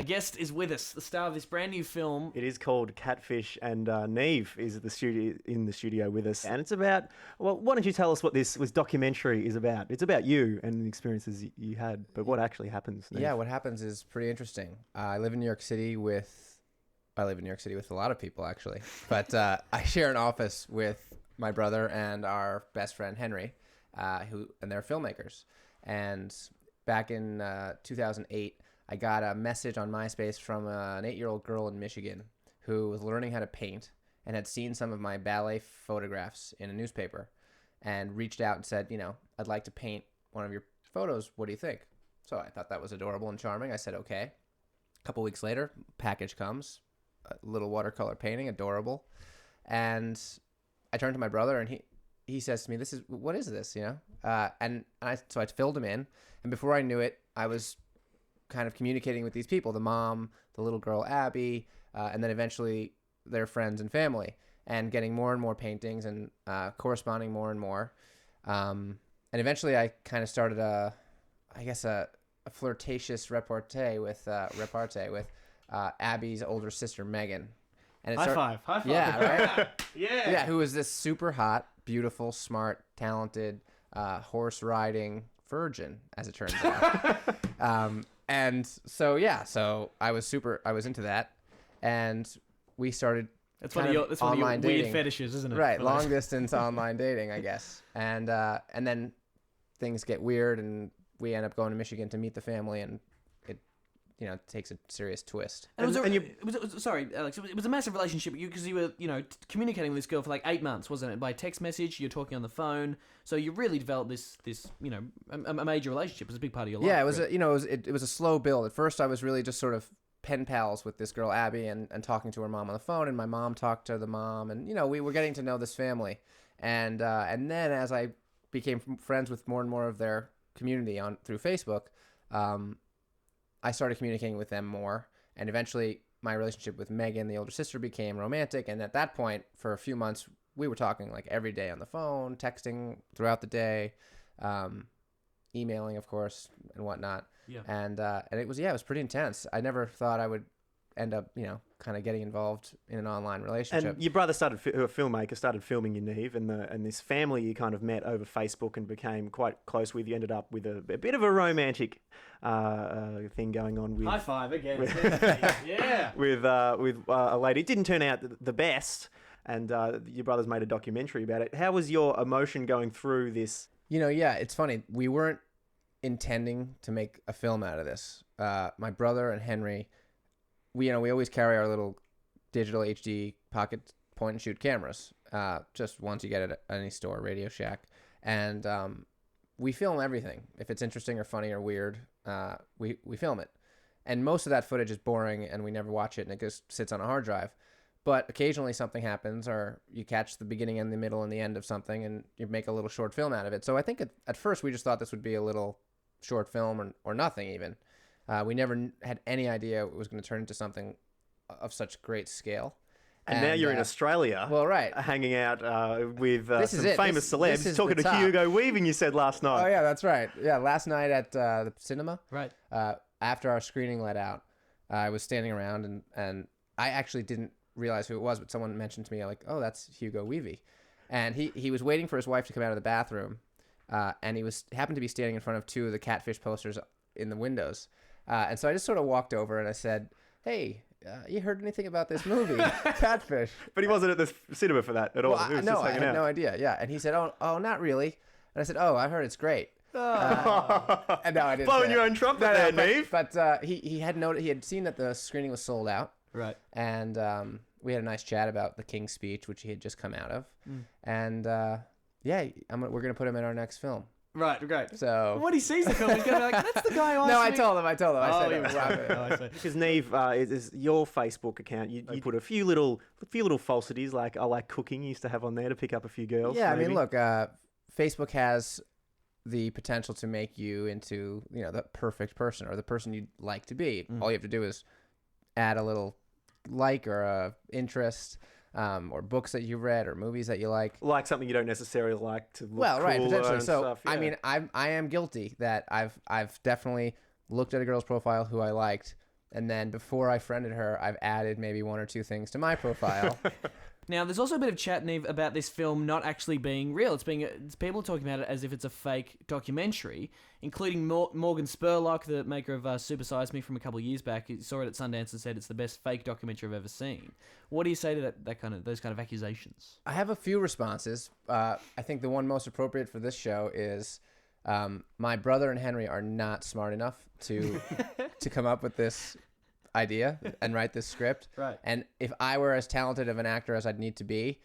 guest is with us, the star of this brand new film. It is called Catfish, and Nev is in the studio with us. And it's about, well, why don't you tell us what this documentary is about? It's about you and the experiences you had, but what actually happens, Nev? Yeah, what happens is pretty interesting. I live in New York City with a lot of people, actually. But I share an office with my brother and our best friend, Henry, and they're filmmakers. And back in 2008, I got a message on MySpace from an 8-year-old girl in Michigan who was learning how to paint and had seen some of my ballet photographs in a newspaper and reached out and said, I'd like to paint one of your photos. What do you think? So I thought that was adorable and charming. I said, okay. A couple weeks later, package comes, a little watercolor painting, adorable. And I turned to my brother and he says to me, what is this, so I filled him in. And before I knew it, I was kind of communicating with these people, the mom, the little girl, Abby, and then eventually their friends and family, and getting more and more paintings and corresponding more and more. And eventually I kind of started a flirtatious repartee with Abby's older sister, Megan. And High five. Yeah, right? Yeah. Yeah, who was this super hot, beautiful, smart, talented, horse riding virgin, as it turns out. And so I was into that, and we started. That's one of your weird dating. fetishes, isn't it? Right, long distance online dating, I guess. And then things get weird, and we end up going to Michigan to meet the family, and it takes a serious twist. And sorry, Alex. It was a massive relationship because you were communicating with this girl for like 8 months, wasn't it? By text message, you're talking on the phone, so you really developed this a major relationship. It was a big part of your life. Yeah, it was a slow build. At first, I was really just sort of pen pals with this girl Abby and talking to her mom on the phone, and my mom talked to the mom, and we were getting to know this family, and then as I became friends with more and more of their community through Facebook. I started communicating with them more, and eventually my relationship with Megan, the older sister, became romantic. And at that point, for a few months, we were talking like every day on the phone, texting throughout the day, emailing, of course, and whatnot. Yeah. And it was pretty intense. I never thought I would end up, kind of getting involved in an online relationship. And your brother a filmmaker, started filming you, Nev, and this family you kind of met over Facebook and became quite close with. You ended up with a bit of a romantic thing going on with. High five again. Yeah. With a lady. It didn't turn out the best, and your brother's made a documentary about it. How was your emotion going through this? It's funny. We weren't intending to make a film out of this. My brother and Henry. We always carry our little digital HD pocket point and shoot cameras, just once you get it at any store, Radio Shack, and we film everything. If it's interesting or funny or weird, we film it. And most of that footage is boring, and we never watch it, and it just sits on a hard drive. But occasionally something happens, or you catch the beginning and the middle and the end of something, and you make a little short film out of it. So I think at first we just thought this would be a little short film or nothing even. We never had any idea it was going to turn into something of such great scale. And now you're in Australia. Well, right. Hanging out with some famous celebs. Talking to top. Hugo Weaving, you said last night. Oh, yeah, that's right. Yeah, last night at the cinema. Right. After our screening let out, I was standing around, and I actually didn't realize who it was, but someone mentioned to me, like, oh, that's Hugo Weaving. And he was waiting for his wife to come out of the bathroom, and he happened to be standing in front of two of the Catfish posters in the windows. And so I just sort of walked over and I said, hey, you heard anything about this movie, Catfish? But he wasn't at the cinema for that at all. Well, no, I had no idea. Yeah. And he said, oh, not really. And I said, oh, I heard it's great. And no, I didn't. Blowing your own trumpet there, Nev. But he had seen that the screening was sold out. Right. And we had a nice chat about the King's Speech, which he had just come out of. And we're going to put him in our next film. Right, great. So when he sees the film, he's going to be like, that's the guy who No, asked me. I told him. I said, I see. Because Nev, is your Facebook account, you put a few little falsities, like I like cooking, you used to have on there to pick up a few girls. Yeah, maybe. I mean, look, Facebook has the potential to make you into, the perfect person or the person you'd like to be. All you have to do is add a little like or a interest, or books that you've read or movies that you like. Like something you don't necessarily like to look right, cool potentially. and So, stuff, yeah. I mean, I am guilty that I've definitely looked at a girl's profile who I liked And then before I friended her, I've added maybe 1 or 2 things to my profile. Now, there's also a bit of chat, Neve, about this film not actually being real. It's people talking about it as if it's a fake documentary, including Morgan Spurlock, the maker of Super Size Me from a couple of years back. He saw it at Sundance and said it's the best fake documentary I've ever seen. What do you say to those kind of accusations? I have a few responses. I think the one most appropriate for this show is my brother and Henry are not smart enough to come up with this idea and write this script. Right. And if I were as talented of an actor as I'd need to be,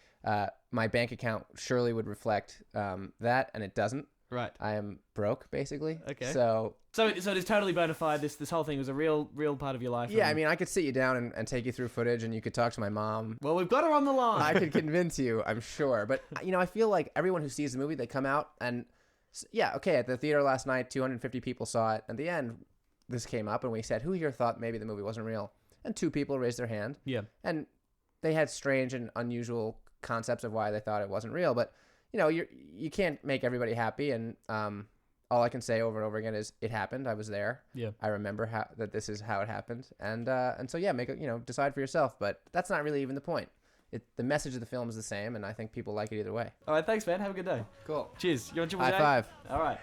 my bank account surely would reflect that, and it doesn't. Right. I am broke, basically. Okay. So it is totally bona fide. This whole thing was a real part of your life. yeah, I mean, I could sit you down and take you through footage, and you could talk to my mom. Well, we've got her on the line. I could convince you, I'm sure. But, I feel like everyone who sees the movie, they come out and, yeah, okay, at the theater last night, 250 people saw it. At the end, this came up, and we said, who here thought maybe the movie wasn't real? And 2 people raised their hand. Yeah. And they had strange and unusual concepts of why they thought it wasn't real. But, you can't make everybody happy. And all I can say over and over again is it happened. I was there. Yeah. I remember that this is how it happened. And so, yeah, decide for yourself. But that's not really even the point. The message of the film is the same, and I think people like it either way. All right, thanks, man. Have a good day. Cool. Cheers. You want Triple J? High five. All right.